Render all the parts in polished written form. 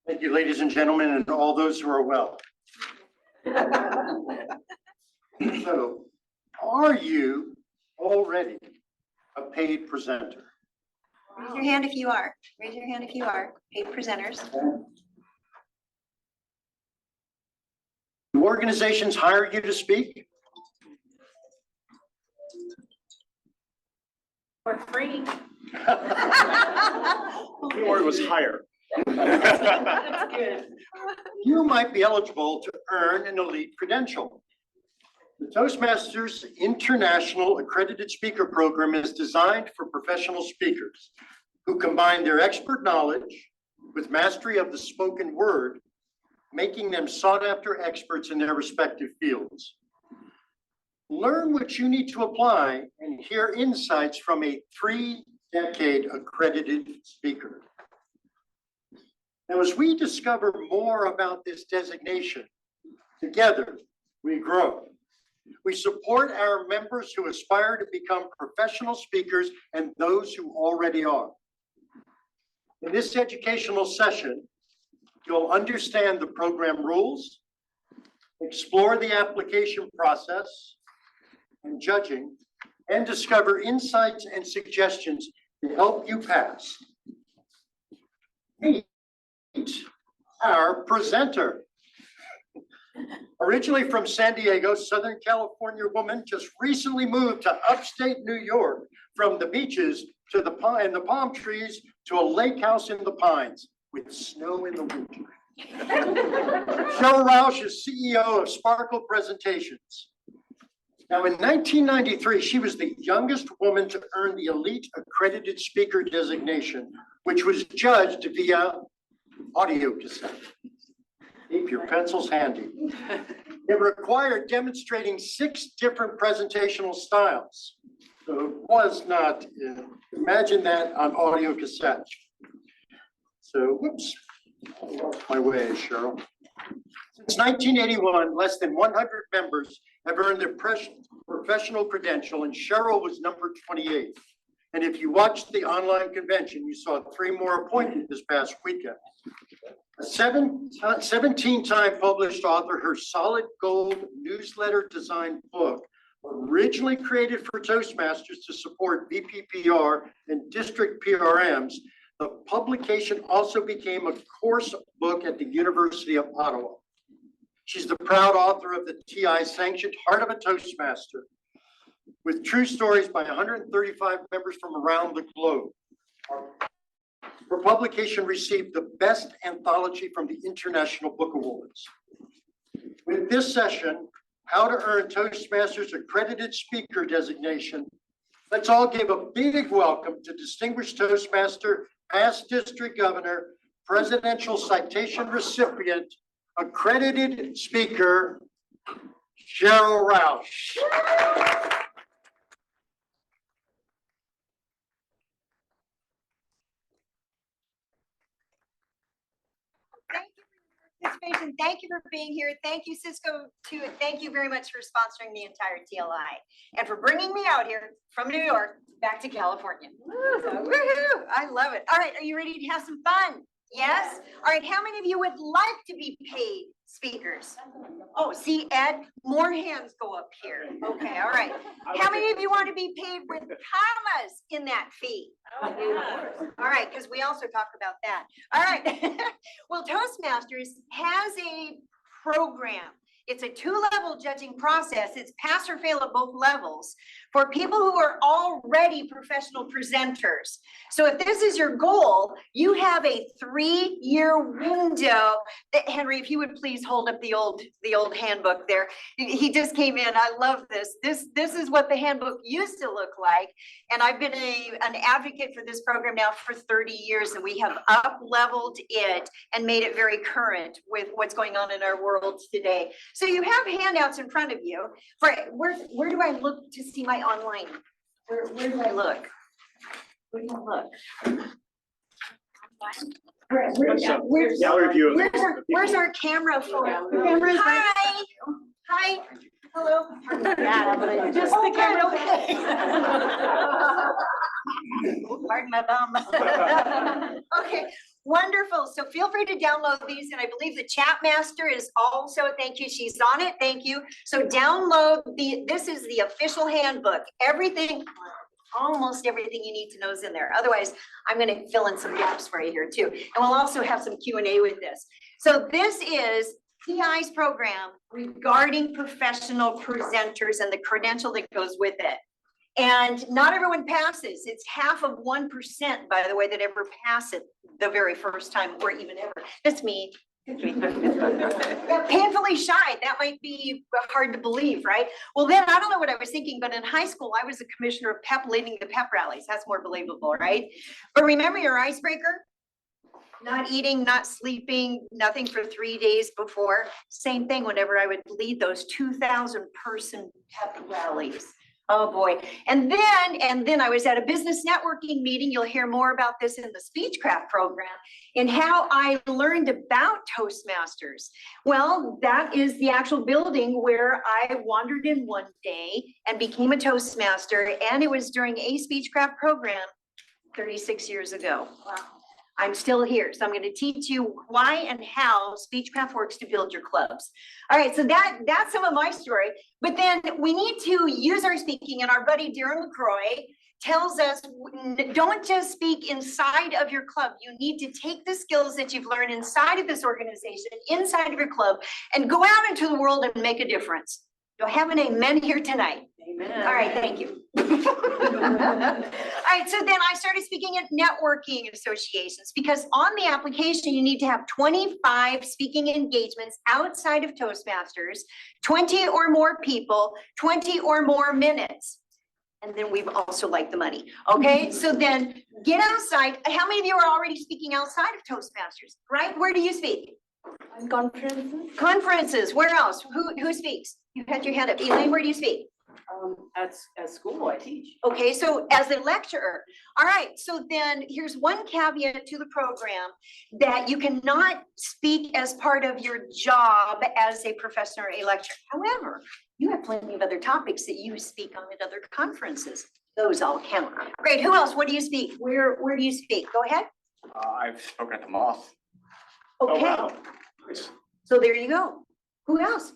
Thank you, ladies and gentlemen, and all those who are well. So, are you already a paid presenter? Raise your hand if you are. Raise your hand if you are. Paid presenters. Do organizations hire you to speak? For free. Or it was higher. That's good. You might be eligible to earn an elite credential. The Toastmasters International Accredited Speaker Program is designed for professional speakers who combine their expert knowledge with mastery of the spoken word, making them sought-after experts in their respective fields. Learn what you need to apply and hear insights from a 3-decade accredited speaker. Now, as we discover more about this designation, together we grow. We support our members who aspire to become professional speakers and those who already are. In this educational session, you'll understand the program rules, explore the application process and judging, and discover insights and suggestions to help you pass. Meet our presenter. Originally from San Diego, Southern California woman, just recently moved to upstate New York from the beaches to the palm trees to a lake house in the pines with snow in the winter. Sheryl Roush is CEO of Sparkle Presentations. Now, in 1993, she was the youngest woman to earn the elite accredited speaker designation, which was judged via audio cassette. Keep your pencils handy. It required demonstrating 6 different presentational styles. So it was not, imagine that on audio cassette. So, whoops, I lost my way, Sheryl. Since 1981, less than 100 members have earned their professional credential, and Sheryl was number 28. And if you watched the online convention, you saw 3 more appointed this past weekend. A 17-time published author, her Solid Gold newsletter design book, originally created for Toastmasters to support VPPR and district PRMs, the publication also became a course book at the University of Ottawa. She's the proud author of the TI-sanctioned Heart of a Toastmaster, with true stories by 135 members from around the globe. Her publication received the Best Anthology from the International Book Awards. With this session, How to Earn Toastmasters Accredited Speaker Designation, let's all give a big welcome to Distinguished Toastmaster, past District Governor, Presidential Citation Recipient, Accredited Speaker, Sheryl Roush. Participation. Thank you for being here. Thank you, Cisco, too. Thank you very much for sponsoring the entire TLI and for bringing me out here from New York back to California. So, woohoo! I love it. All right, are you ready to have some fun? Yes? All right, how many of you would like to be paid speakers? Oh, see, Ed, more hands go up here. Okay, all right. How many of you want to be paid with commas in that fee? All right, because we also talked about that. All right. Well, Toastmasters has a program. It's a 2-level judging process. It's pass or fail at both levels for people who are already professional presenters. So if this is your goal, you have a 3-year window. Henry, if you would please hold up the old handbook there. He just came in. I love this. This is what the handbook used to look like. And I've been an advocate for this program now for 30 years, and we have up-leveled it and made it very current with what's going on in our world today. So you have handouts in front of you. Where do I look to see my online? Where do I look? Where do I look? Where's our camera for? Hi. Hi. Hello. Just the camera. Okay. Pardon my bum. Okay. Wonderful. So feel free to download these. And I believe the chat master is also, thank you. She's on it. Thank you. So download this is the official handbook. Everything, almost everything you need to know is in there. Otherwise, I'm going to fill in some gaps for you here too. And we'll also have some Q&A with this. So this is TI's program regarding professional presenters and the credential that goes with it. And not everyone passes. It's half of 1%, by the way, that ever pass it the very first time or even ever. That's me. Painfully shy. That might be hard to believe, right? Well, then I don't know what I was thinking, but in high school, I was the commissioner of pep leading the pep rallies. That's more believable, right? But remember your icebreaker? Not eating, not sleeping, nothing for 3 days before. Same thing whenever I would lead those 2,000 person pep rallies. Oh boy. And then I was at a business networking meeting. You'll hear more about this in the Speechcraft program and how I learned about Toastmasters. Well, that is the actual building where I wandered in one day and became a Toastmaster. And it was during a Speechcraft program 36 years ago. Wow. I'm still here. So I'm going to teach you why and how Speechcraft works to build your clubs. All right, so that's some of my story. But then we need to use our speaking, and our buddy Darren LaCroix tells us, don't just speak inside of your club. You need to take the skills that you've learned inside of this organization, inside of your club, and go out into the world and make a difference. Do I have an amen here tonight? Amen. All right, thank you. All right, so then I started speaking at networking associations because on the application, you need to have 25 speaking engagements outside of Toastmasters, 20 or more people, 20 or more minutes. And then we've also like the money. Okay, so then get outside. How many of you are already speaking outside of Toastmasters, right? Where do you speak? Conferences. Conferences. Where else? Who speaks? You had your hand up. Elaine, where do you speak? At school, I teach. Okay, so as a lecturer. All right, so then here's one caveat to the program that you cannot speak as part of your job as a professor or a lecturer. However, you have plenty of other topics that you speak on at other conferences. Those all count. Great, who else? What do you speak? Where do you speak? Go ahead. I've spoken at the Moth. Okay, wow. Nice. so there you go. Who else?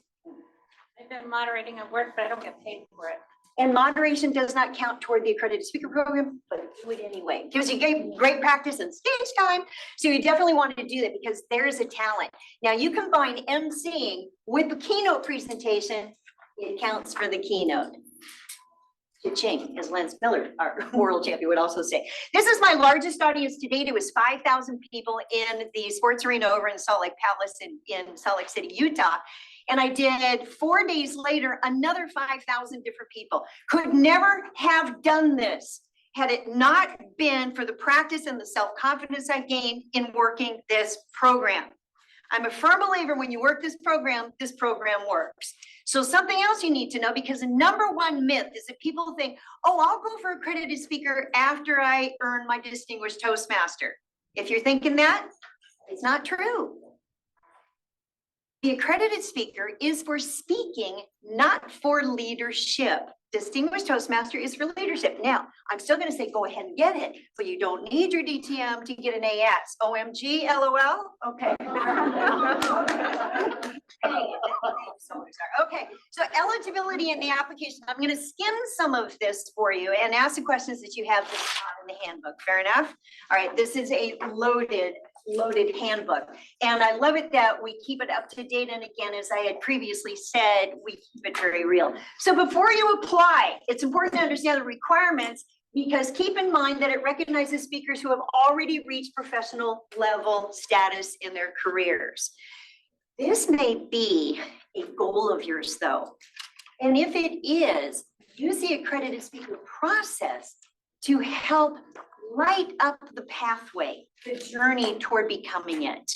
I've been moderating at work, but I don't get paid for it. And moderation does not count toward the accredited speaker program, but do it anyway. Gives you great practice and stage time. So you definitely want to do that because there is a talent. Now you combine emceeing with the keynote presentation, it counts for the keynote. Cha-ching, as Lance Miller, our world champion, would also say. This is my largest audience to date. It was 5,000 people in the sports arena over in Salt Lake Palace in Salt Lake City, Utah. And I did 4 days later, another 5,000 different people. Could never have done this had it not been for the practice and the self-confidence I gained in working this program. I'm a firm believer when you work this program works. So something else you need to know, because the number one myth is that people think, oh, I'll go for accredited speaker after I earn my Distinguished Toastmaster. If you're thinking that, it's not true. The accredited speaker is for speaking, not for leadership. Distinguished Toastmaster is for leadership. Now, I'm still going to say go ahead and get it, but you don't need your DTM to get an AS. OMG, LOL? Okay. Okay, so eligibility in the application. I'm going to skim some of this for you and ask the questions that you have that's not in the handbook. Fair enough? All right, this is a loaded handbook. And I love it that we keep it up to date. And again, as I had previously said, we keep it very real. So before you apply, it's important to understand the requirements because keep in mind that it recognizes speakers who have already reached professional level status in their careers. This may be a goal of yours though. And if it is, use the accredited speaker process to help light up the pathway, the journey toward becoming it.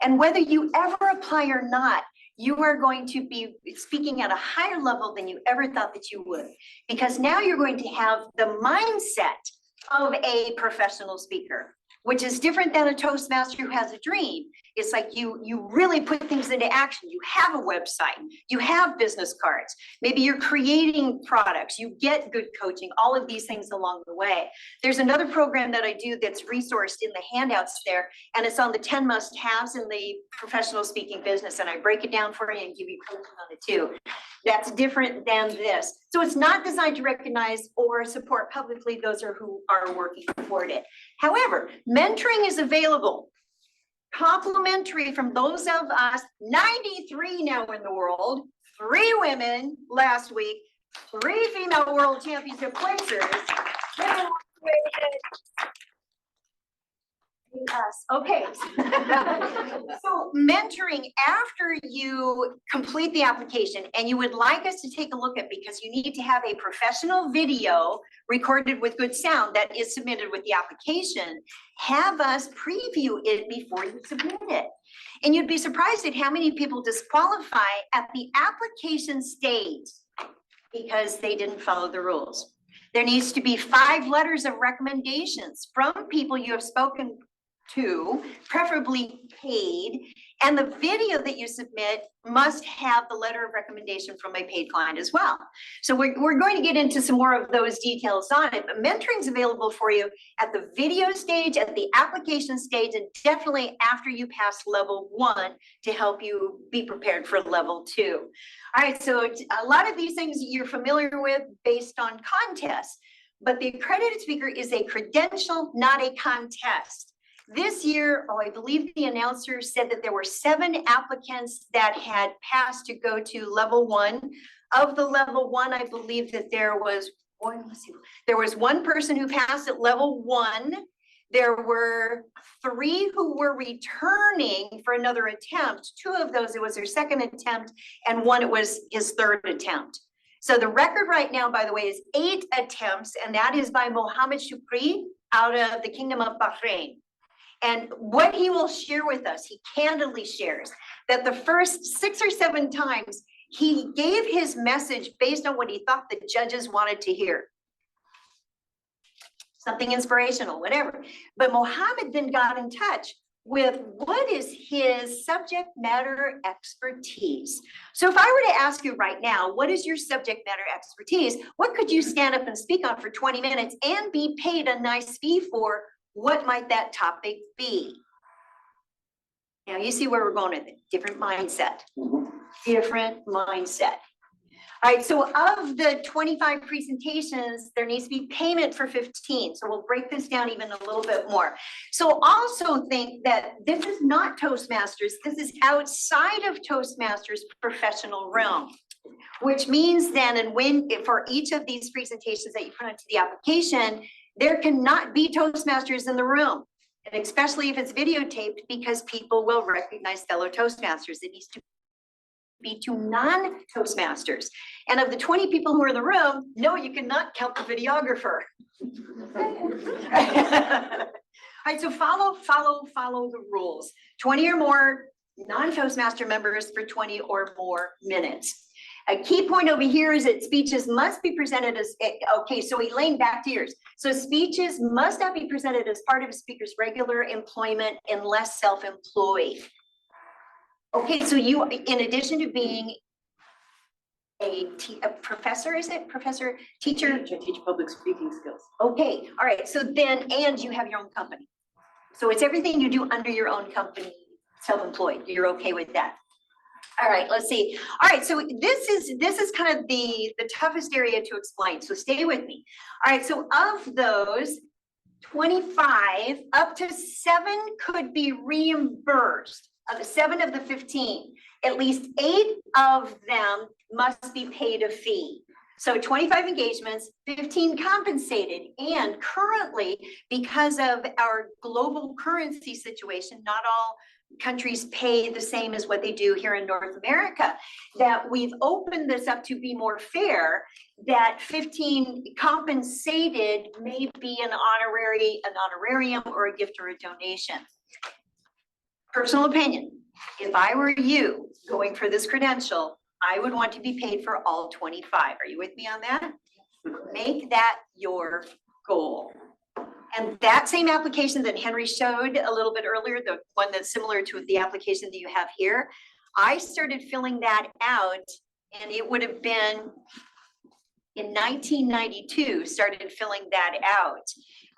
And whether you ever apply or not, you are going to be speaking at a higher level than you ever thought that you would, because now you're going to have the mindset of a professional speaker. which is different than a Toastmaster who has a dream. It's like you really put things into action. You have a website, you have business cards, maybe you're creating products, you get good coaching, all of these things along the way. There's another program that I do that's resourced in the handouts there, and it's on the 10 must-haves in the professional speaking business, and I break it down for you and give you coaching on it too. That's different than this. So it's not designed to recognize or support publicly those who are working toward it. However, mentoring is available, complimentary from those of us, 93 now in the world, 3 women last week, 3 female world championship placers. Yes, okay. So mentoring after you complete the application, and you would like us to take a look at, because you need to have a professional video recorded with good sound that is submitted with the application, have us preview it before you submit it. And you'd be surprised at how many people disqualify at the application stage because they didn't follow the rules. There needs to be 5 letters of recommendations from people you have spoken to, preferably paid, and the video that you submit must have the letter of recommendation from a paid client as well. So we're going to get into some more of those details on it, but mentoring is available for you at the video stage, at the application stage, and definitely after you pass level 1 to help you be prepared for level 2. All right, so a lot of these things you're familiar with based on contests, but the accredited speaker is a credential, not a contest. This year, I believe the announcer said that there were 7 applicants that had passed to go to level 1. Of the level 1, I believe that there was one person who passed at level 1. There were 3 who were returning for another attempt. 2 of those, it was their second attempt, and 1, it was his 3rd attempt. So the record right now, by the way, is 8 attempts, and that is by Mohammed Shukri out of the Kingdom of Bahrain. And what he will share with us, he candidly shares that the first 6 or 7 times he gave his message based on what he thought the judges wanted to hear. Something inspirational, whatever. But Mohammed then got in touch with what is his subject matter expertise. So if I were to ask you right now, what is your subject matter expertise? What could you stand up and speak on for 20 minutes and be paid a nice fee for? What might that topic be? Now you see where we're going with it. Different mindset. Different mindset. All right, so of the 25 presentations, there needs to be payment for 15. So we'll break this down even a little bit more. So also think that this is not Toastmasters. This is outside of Toastmasters professional realm, which means then, and when for each of these presentations that you put into the application, there cannot be Toastmasters in the room, and especially if it's videotaped, because people will recognize fellow Toastmasters. It needs to be to non-Toastmasters. And of the 20 people who are in the room, no, you cannot count the videographer. All right, so follow the rules. 20 or more non-Toastmaster members for 20 or more minutes. A key point over here is that speeches must be presented as, okay, so Elaine, back to yours. So speeches must not be presented as part of a speaker's regular employment unless self-employed. Okay, so you, in addition to being a professor, is it? Professor, teacher? I teach public speaking skills. Okay, all right, so then, and you have your own company. So it's everything you do under your own company, self-employed. You're okay with that? All right, let's see. All right, so this is kind of the toughest area to explain, so stay with me. All right, so of those 25, up to 7 could be reimbursed. Of the 7 of the 15, at least 8 of them must be paid a fee. So 25 engagements, 15 compensated, and currently, because of our global currency situation, not all countries pay the same as what they do here in North America, that we've opened this up to be more fair, that 15 compensated may be an honorarium or a gift or a donation. Personal opinion, if I were you going for this credential, I would want to be paid for all 25. Are you with me on that? Make that your goal. And that same application that Henry showed a little bit earlier, the one that's similar to the application that you have here, I started filling that out, and it would have been in 1992, started filling that out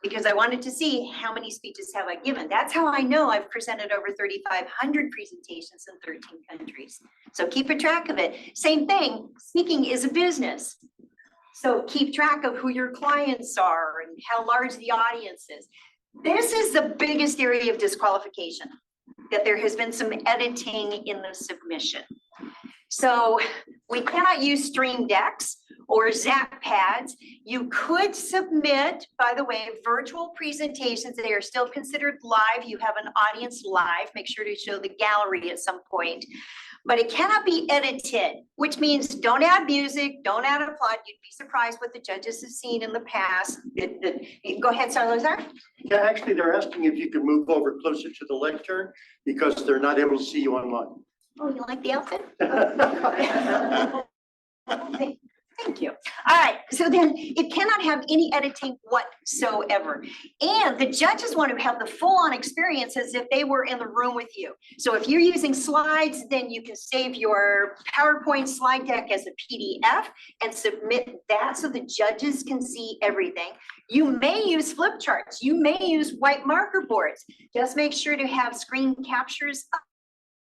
because I wanted to see how many speeches have I given. That's how I know I've presented over 3,500 presentations in 13 countries. So keep a track of it. Same thing, speaking is a business. So keep track of who your clients are and how large the audience is. This is the biggest area of disqualification, that there has been some editing in the submission. So we cannot use stream decks or Zap pads. You could submit, by the way, virtual presentations. They are still considered live. You have an audience live. Make sure to show the gallery at some point. But it cannot be edited, which means don't add music, don't add applaud. You'd be surprised what the judges have seen in the past. Go ahead, Salazar. Yeah, actually, they're asking if you can move over closer to the lectern because they're not able to see you online. Oh, you like the outfit? Thank you. All right, so then it cannot have any editing whatsoever. And the judges want to have the full-on experience as if they were in the room with you. So if you're using slides, then you can save your PowerPoint slide deck as a PDF and submit that so the judges can see everything. You may use flip charts. You may use white marker boards. Just make sure to have screen captures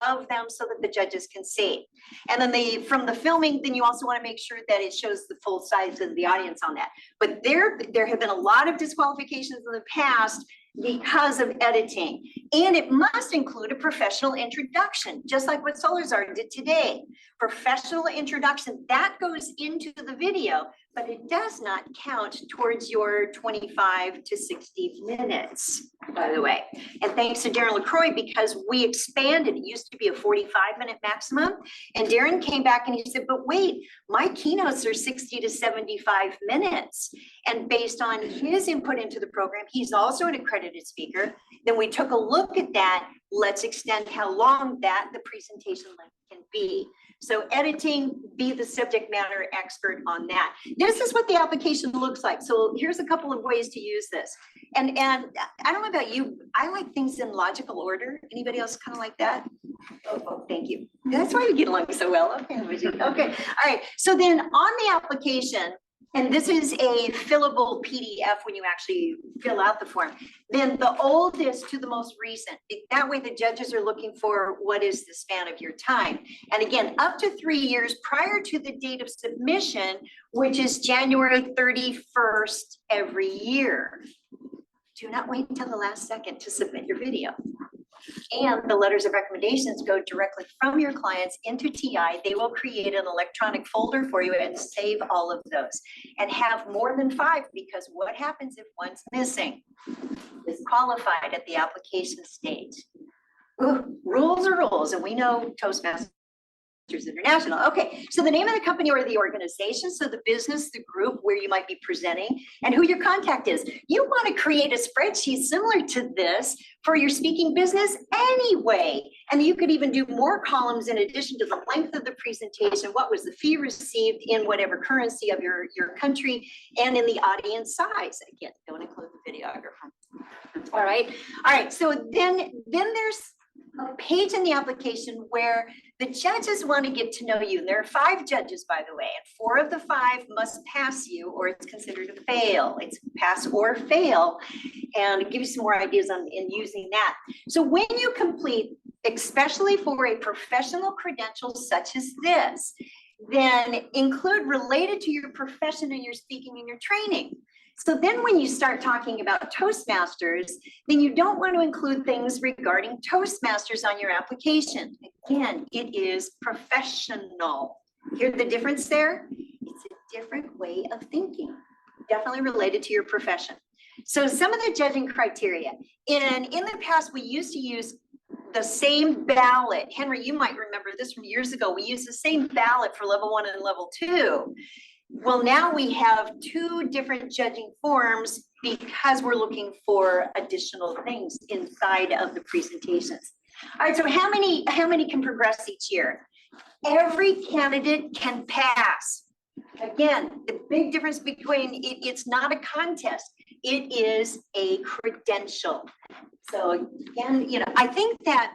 of them so that the judges can see. And then from the filming, then you also want to make sure that it shows the full size of the audience on that. But there have been a lot of disqualifications in the past because of editing. And it must include a professional introduction, just like what Salazar did today. Professional introduction, that goes into the video, but it does not count towards your 25 to 60 minutes, by the way. And thanks to Darren LaCroix, because we expanded, it used to be a 45-minute maximum. And Darren came back and he said, but wait, my keynotes are 60 to 75 minutes. And based on his input into the program, he's also an accredited speaker. Then we took a look at that. Let's extend how long that the presentation length can be. So editing, be the subject matter expert on that. This is what the application looks like. So here's a couple of ways to use this. And I don't know about you, I like things in logical order. Anybody else kind of like that? Oh, thank you. That's why we get along so well. Okay, okay. All right. So then on the application, and this is a fillable PDF when you actually fill out the form, then the oldest to the most recent. That way the judges are looking for what is the span of your time. And again, up to 3 years prior to the date of submission, which is January 31st every year. Do not wait until the last second to submit your video. And the letters of recommendations go directly from your clients into TI. They will create an electronic folder for you and save all of those and have more than 5, because what happens if one's missing? Disqualified at the application stage. Ooh, rules are rules, and we know Toastmasters International. Okay, so the name of the company or the organization, so the business, the group where you might be presenting, and who your contact is. You want to create a spreadsheet similar to this for your speaking business anyway. And you could even do more columns in addition to the length of the presentation. What was the fee received in whatever currency of your country, and in the audience size. Again, don't include the videographer. All right. So then there's a page in the application where the judges want to get to know you. There are 5 judges, by the way, and 4 of the 5 must pass you, or it's considered a fail. It's pass or fail, and give you some more ideas in using that. So when you complete, especially for a professional credential such as this, then include related to your profession and your speaking and your training. So then when you start talking about Toastmasters, then you don't want to include things regarding Toastmasters on your application. Again, it is professional. Hear the difference there? It's a different way of thinking, definitely related to your profession. So some of the judging criteria, in the past, we used to use the same ballot. Henry, you might remember this from years ago. We used the same ballot for level 1 and level 2. Well, now we have 2 different judging forms because we're looking for additional things inside of the presentations. All right, so how many can progress each year? Every candidate can pass. Again, the big difference between it's not a contest, it is a credential. So again, I think that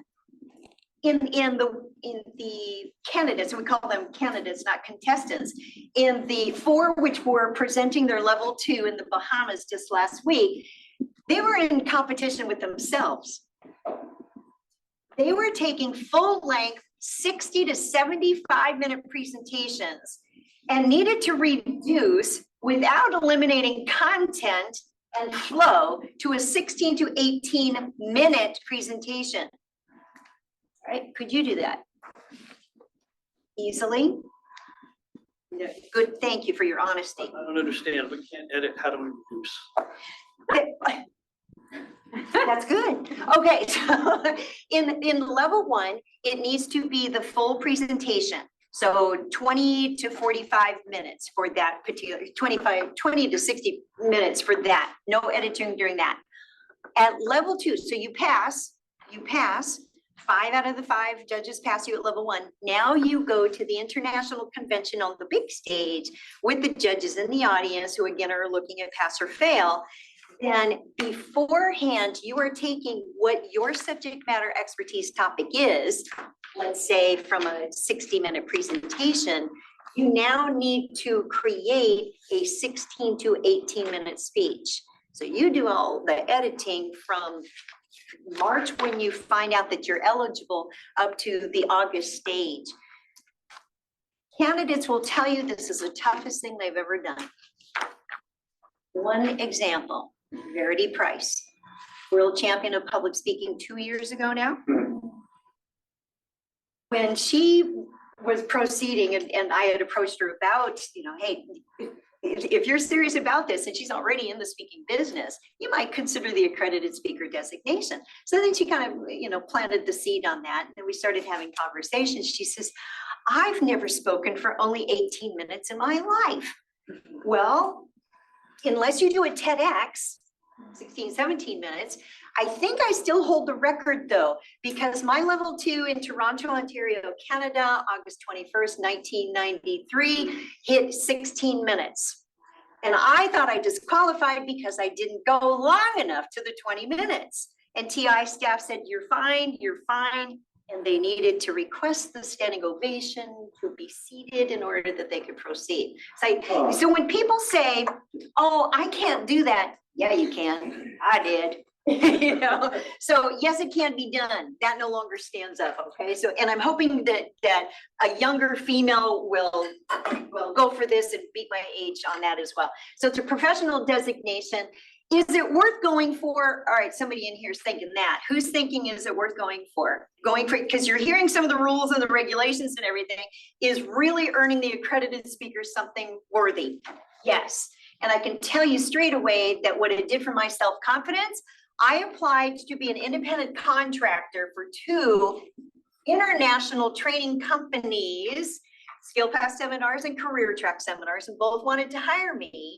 in the candidates, we call them candidates, not contestants, in the 4 which were presenting their level 2 in the Bahamas just last week, they were in competition with themselves. They were taking full length 60 to 75-minute presentations and needed to reduce without eliminating content and flow to a 16 to 18-minute presentation. All right, could you do that? Easily? Yeah. Good, thank you for your honesty. I don't understand. We can't edit. How do we reduce? That's good. Okay, so in level 1, it needs to be the full presentation. So 20 to 45 minutes for that particular, 20 to 60 minutes for that. No editing during that. At level 2, so you pass, 5 out of the 5 judges pass you at level 1. Now you go to the international convention on the big stage with the judges in the audience who again are looking at pass or fail. Then beforehand, you are taking what your subject matter expertise topic is, let's say from a 60-minute presentation, you now need to create a 16 to 18-minute speech. So you do all the editing from March when you find out that you're eligible up to the August stage. Candidates will tell you this is the toughest thing they've ever done. One example. Verity Price, world champion of public speaking 2 years ago now. When she was proceeding and I had approached her about, hey, if you're serious about this and she's already in the speaking business, you might consider the accredited speaker designation. So then she kind of, planted the seed on that. And we started having conversations. She says, I've never spoken for only 18 minutes in my life. Well, unless you do a TEDx, 16, 17 minutes. I think I still hold the record though, because my level 2 in Toronto, Ontario, Canada, August 21st, 1993, hit 16 minutes. And I thought I disqualified because I didn't go long enough to the 20 minutes. And TI staff said, you're fine. And they needed to request the standing ovation to be seated in order that they could proceed. So when people say, oh, I can't do that. Yeah, you can. I did. So yes, it can be done. That no longer stands up. Okay. So, and I'm hoping that a younger female will go for this and beat my age on that as well. So it's a professional designation. Is it worth going for? All right, somebody in here is thinking that. Who's thinking, is it worth going for? Because you're hearing some of the rules and the regulations and everything, is really earning the accredited speaker something worthy? Yes. And I can tell you straight away that what it did for my self-confidence, I applied to be an independent contractor for 2 international training companies, Skill Pass seminars and Career Track seminars, and both wanted to hire me.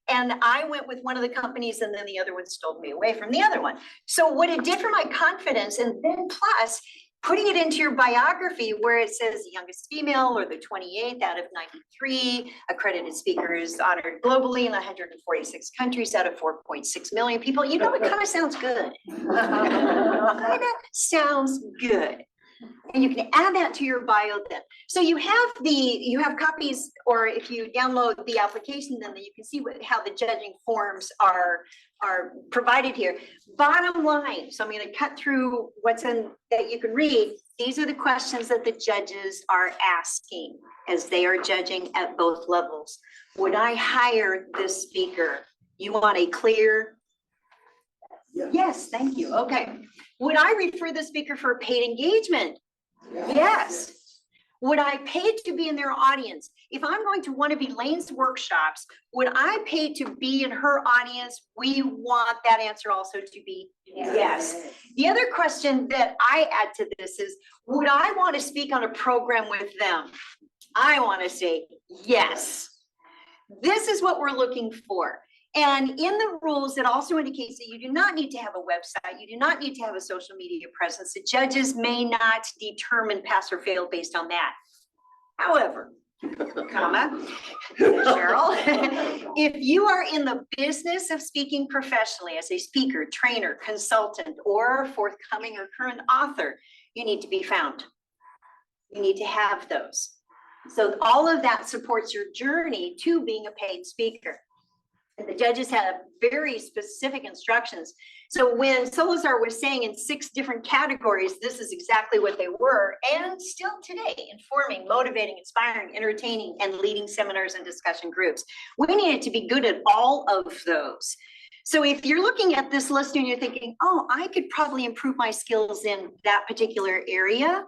And I went with one of the companies and then the other one stole me away from the other one. So what it did for my confidence, and then plus putting it into your biography where it says youngest female or the 28th out of 93 accredited speakers honored globally in 146 countries out of 4.6 million people, it kind of sounds good. Kind of sounds good. And you can add that to your bio then. So you have copies, or if you download the application, then you can see how the judging forms are provided here. Bottom line, so I'm going to cut through what's in that you can read. These are the questions that the judges are asking as they are judging at both levels. Would I hire this speaker? You want a clear? Yes, thank you. Okay. Would I refer the speaker for a paid engagement? Yes. Would I pay to be in their audience? If I'm going to one of Elaine's workshops, would I pay to be in her audience? We want that answer also to be yes. The other question that I add to this is, would I want to speak on a program with them? I want to say yes. This is what we're looking for. And in the rules, it also indicates that you do not need to have a website. You do not need to have a social media presence. The judges may not determine pass or fail based on that. However, comma, Sheryl. If you are in the business of speaking professionally as a speaker, trainer, consultant, or forthcoming or current author, you need to be found. You need to have those. So all of that supports your journey to being a paid speaker. And the judges have very specific instructions. So when Solazar was saying in 6 different categories, this is exactly what they were, and still today, informing, motivating, inspiring, entertaining, and leading seminars and discussion groups. We needed to be good at all of those. So if you're looking at this list and you're thinking, oh, I could probably improve my skills in that particular area,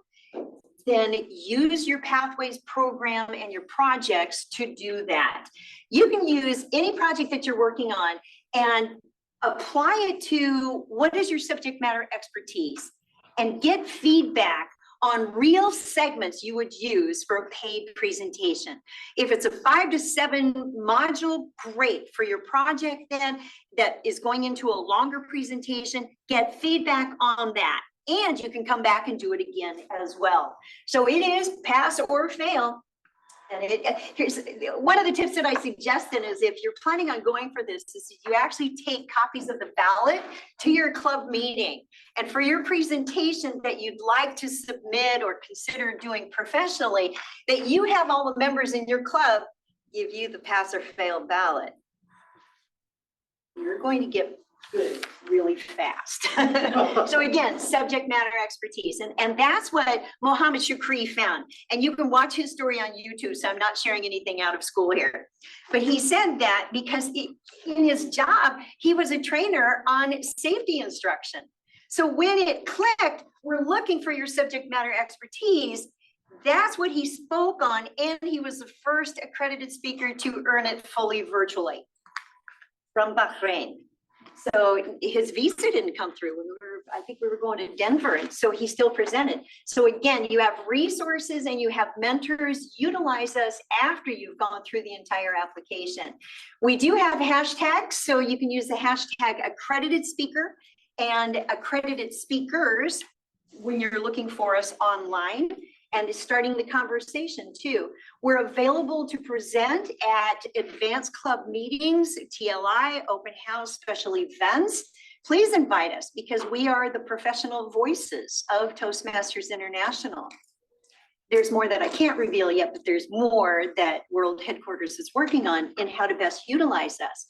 then use your Pathways program and your projects to do that. You can use any project that you're working on and apply it to what is your subject matter expertise and get feedback on real segments you would use for a paid presentation. If it's a 5 to 7 module, great for your project then that is going into a longer presentation, get feedback on that. And you can come back and do it again as well. So it is pass or fail. And here's one of the tips that I suggest then is if you're planning on going for this, is you actually take copies of the ballot to your club meeting. And for your presentation that you'd like to submit or consider doing professionally, that you have all the members in your club give you the pass or fail ballot. You're going to get good really fast. So again, subject matter expertise. And that's what Mohammed Shukri found. And you can watch his story on YouTube, so I'm not sharing anything out of school here. But he said that because in his job, he was a trainer on safety instruction. So when it clicked, we're looking for your subject matter expertise. That's what he spoke on. And he was the first accredited speaker to earn it fully virtually from Bahrain. So his visa didn't come through. I think we were going to Denver, and so he still presented. So again, you have resources and you have mentors. Utilize us after you've gone through the entire application. We do have hashtags, so you can use the hashtag accredited speaker and accredited speakers when you're looking for us online. And starting the conversation too. We're available to present at advanced club meetings, TLI, open house, special events. Please invite us because we are the professional voices of Toastmasters International. There's more that I can't reveal yet, but there's more that World Headquarters is working on in how to best utilize us.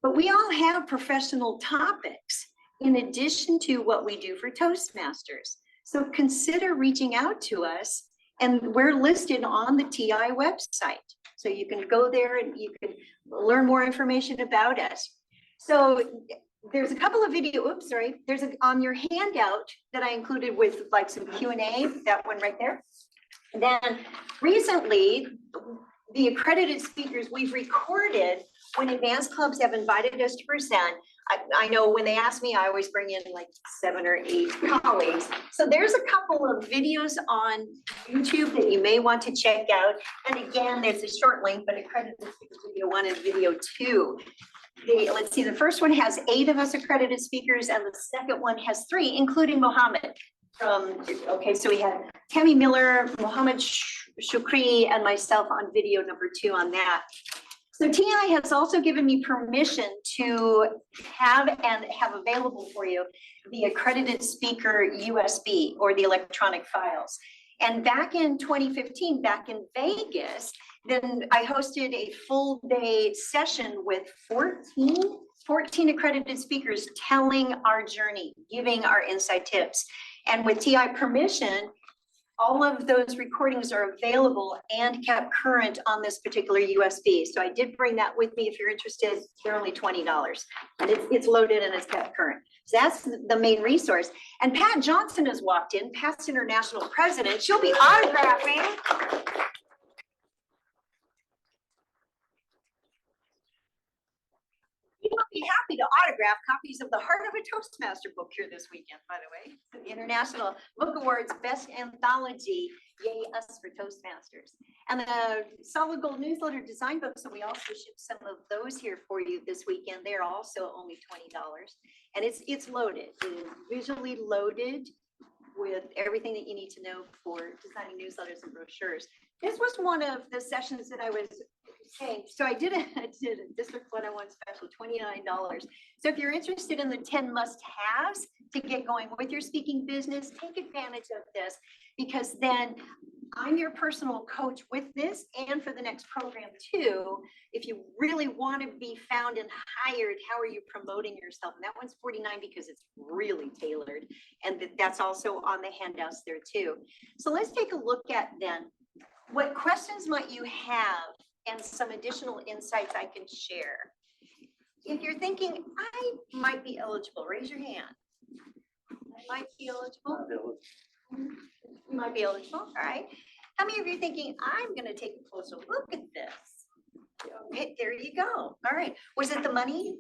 But we all have professional topics in addition to what we do for Toastmasters. So consider reaching out to us, and we're listed on the TI website. So you can go there and you can learn more information about us. So there's a couple of there's on your handout that I included with like some Q&A, that one right there. And then recently, the accredited speakers we've recorded when advanced clubs have invited us to present. I know when they ask me, I always bring in like 7 or 8 colleagues. So there's a couple of videos on YouTube that you may want to check out. And again, there's a short link, but accredited speakers video 1 and video 2. Let's see, the first one has 8 of us accredited speakers, and the second one has 3, including Mohammed. Okay, so we had Tammy Miller, Mohammed Shukri, and myself on video number 2 on that. So TI has also given me permission to have available for you the accredited speaker USB or the electronic files. And back in 2015, back in Vegas, then I hosted a full day session with 14 accredited speakers telling our journey, giving our inside tips. And with TI permission, all of those recordings are available and kept current on this particular USB. So I did bring that with me. If you're interested, they're only $20 and it's loaded and it's kept current. So that's the main resource. And Pat Johnson has walked in, past international president. She'll be autographing. We'll be happy to autograph copies of the Heart of a Toastmaster book here this weekend, by the way. The International Book Awards Best Anthology, Yay Us for Toastmasters. And the Solid Gold Newsletter Design Book, so we also ship some of those here for you this weekend. They're also only $20. And it's loaded, it is visually loaded with everything that you need to know for designing newsletters and brochures. This was one of the sessions that I was saying. So I did a District 101 special, $29. So if you're interested in the 10 must-haves to get going with your speaking business, take advantage of this, because then I'm your personal coach with this and for the next program too. If you really want to be found and hired, how are you promoting yourself? And that one's $49 because it's really tailored. And that's also on the handouts there too. So let's take a look at then, what questions might you have and some additional insights I can share. If you're thinking, I might be eligible, raise your hand. I might be eligible. You might be eligible, all right. How many of you are thinking, I'm gonna take a closer look at this? Okay, there you go. All right, was it the money?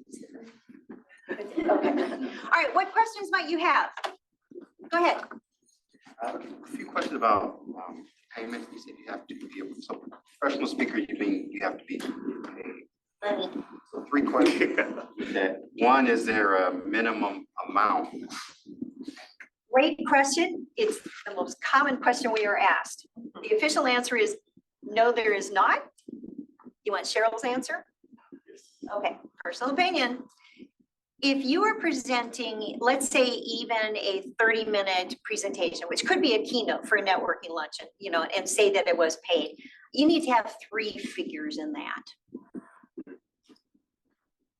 Okay. All right, what questions might you have? Go ahead. A few questions about payment. You said you have to be so professional speaker, you mean you have to be paid. Money. So 3 questions. That one, is there a minimum amount? Great question. It's the most common question we are asked. The official answer is no, there is not. You want Sheryl's answer? Okay, personal opinion. If you are presenting, let's say even a 30-minute presentation, which could be a keynote for a networking luncheon, you know, and say that it was paid, you need to have 3 figures in that.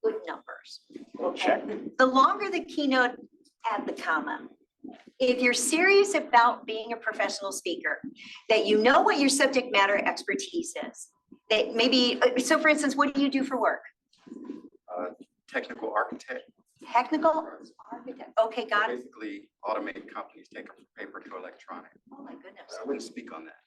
Good numbers. Okay. The longer the keynote, add the comma. If you're serious about being a professional speaker, that you know what your subject matter expertise is, that maybe, so for instance, what do you do for work? Technical architect. Technical architect. Okay, got it. Basically, automate companies take them from paper to electronic. Oh my goodness. I wouldn't speak on that.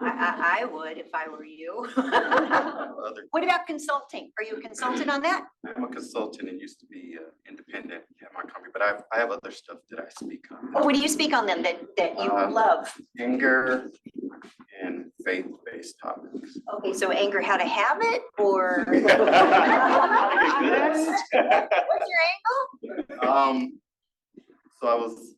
I would if I were you. Other, What about consulting? Are you a consultant on that? I'm a consultant and used to be independent at my company, but I have other stuff that I speak on. What do you speak on then that you love? Anger and faith-based topics. Okay, so anger, how to have it, or? What's your angle? So I was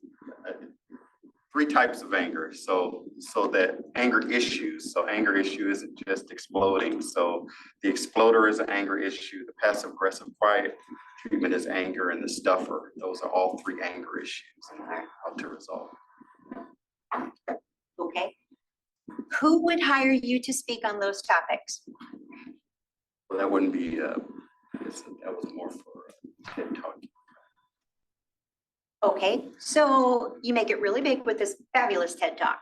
3 types of anger. So that anger issues. So anger issue isn't just exploding. So the exploder is an anger issue. The passive aggressive quiet treatment is anger, and the stuffer. Those are all 3 anger issues and how to resolve. Okay. Who would hire you to speak on those topics? Well, that wouldn't be. That was more for TED Talk. Okay, so you make it really big with this fabulous TED Talk.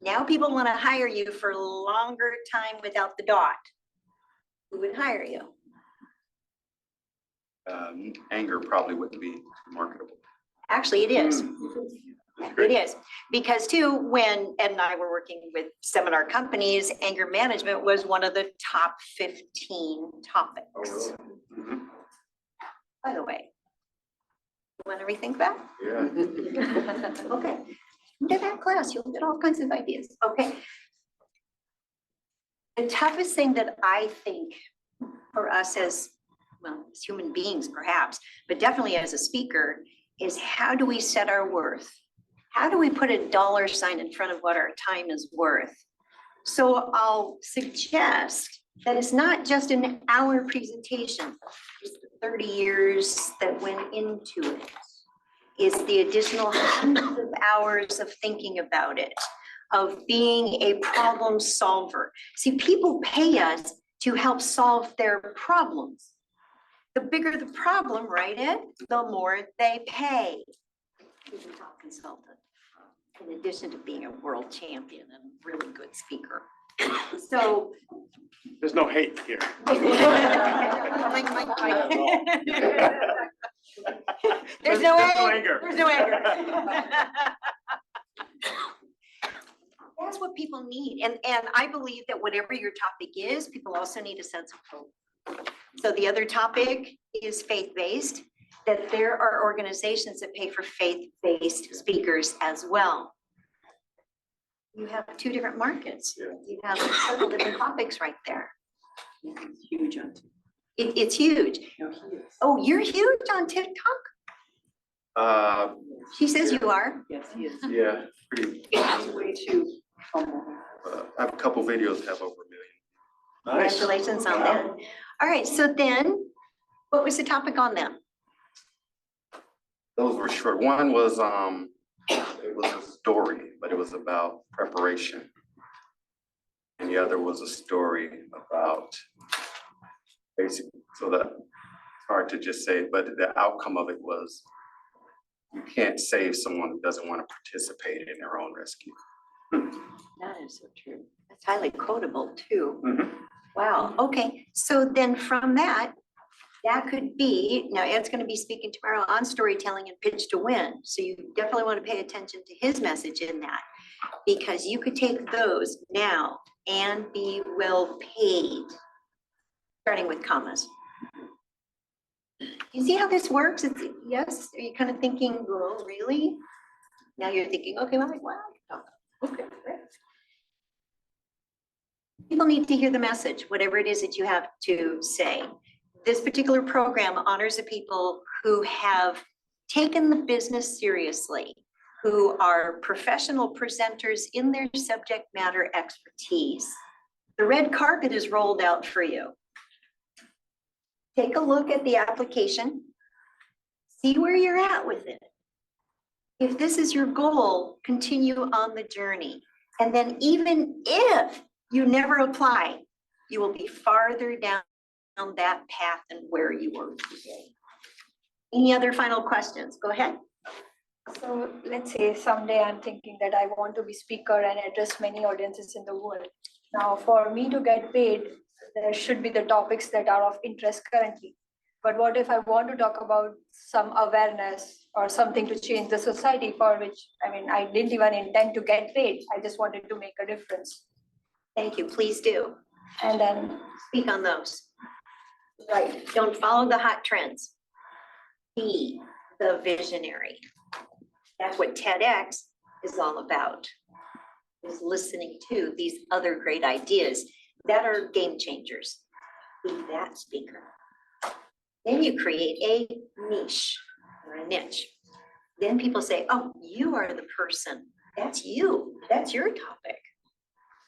Now people want to hire you for longer time without the dot. Who would hire you? Anger probably wouldn't be marketable. Actually, it is. It is. Because too, when Ed and I were working with seminar companies, anger management was one of the top 15 topics. By the way, you want to rethink that? Yeah. Okay. Into that class, you'll get all kinds of ideas. Okay. The toughest thing that I think for us as, well, as human beings perhaps, but definitely as a speaker, is how do we set our worth? How do we put a dollar sign in front of what our time is worth? So I'll suggest that it's not just an hour presentation, it's the 30 years that went into it. Is the additional hundreds of hours of thinking about it, of being a problem solver. See, people pay us to help solve their problems. The bigger the problem, right, Ed, the more they pay. He's a top consultant, in addition to being a world champion and a really good speaker. So. There's no hate here. There's no anger. There's no anger. That's what people need. And I believe that whatever your topic is, people also need a sense of hope. So the other topic is faith-based, that there are organizations that pay for faith-based speakers as well. You have 2 different markets. Yeah. You have several different topics right there. It's huge on It's huge. Oh, you're huge on TikTok? She says you are. Yes, he is. Yeah, pretty. He's way too humble. I have a couple videos that have over 1 million. Nice. Congratulations on that. All right, so then, what was the topic on them? Those were short. One was, it was a story, but it was about preparation. And the other was a story about basically, so that it's hard to just say, but the outcome of it was you can't save someone who doesn't want to participate in their own rescue. That is so true. That's highly quotable too. Mhm. Wow, okay, so then from that, that could be, now Ed's gonna be speaking tomorrow on storytelling and pitch to win. So you definitely want to pay attention to his message in that. Because you could take those now and be well paid, starting with commas. You see how this works? It's, yes, are you kind of thinking, oh, really? Now you're thinking, okay, well, okay, great. People need to hear the message, whatever it is that you have to say. This particular program honors the people who have taken the business seriously, who are professional presenters in their subject matter expertise. The red carpet is rolled out for you. Take a look at the application, see where you're at with it. If this is your goal, continue on the journey. And then even if you never apply, you will be farther down that path than where you were today. Any other final questions? Go ahead. So let's say someday I'm thinking that I want to be speaker and address many audiences in the world. Now, for me to get paid, there should be the topics that are of interest currently. But what if I want to talk about some awareness or something to change the society, for which, I mean, I didn't even intend to get paid. I just wanted to make a difference. Thank you. Please do. And then, Speak on those. right, Don't follow the hot trends. Be the visionary. That's what TEDx is all about, is listening to these other great ideas that are game changers. Be that speaker. Then you create a niche or a niche. Then people say, oh, you are the person. That's you. That's your topic.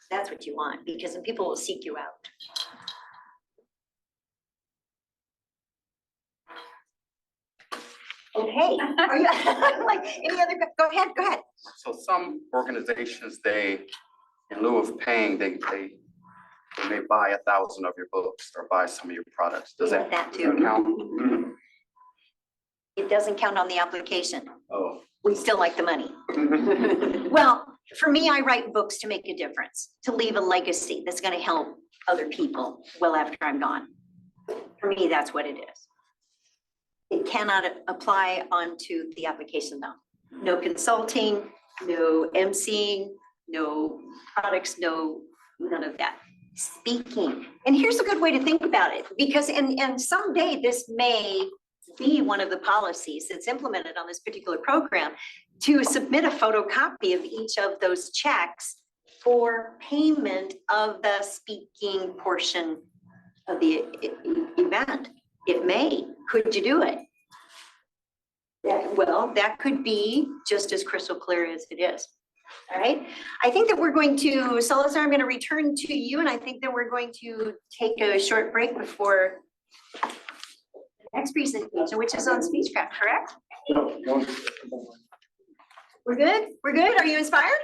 That's what you want, because then people will seek you out. Okay, are you, like, any other, go ahead, go ahead. So some organizations, they, in lieu of paying, they may buy 1,000 of your books or buy some of your products. Does We have that that too. count? It doesn't count on the application. Oh. We still like the money. Well, for me, I write books to make a difference, to leave a legacy that's gonna help other people well after I'm gone. For me, that's what it is. It cannot apply onto the application though. No consulting, no emceeing, no products, no, none of that. Speaking. And here's a good way to think about it, because and someday this may be one of the policies that's implemented on this particular program, to submit a photocopy of each of those checks for payment of the speaking portion of the event. It may. Could you do it? Yeah, well, that could be just as crystal clear as it is. All right. I think that we're going to, Salazar, I'm going to return to you, and I think that we're going to take a short break before the next presentation, which is on Speechcraft, correct? We're good? We're good? Are you inspired?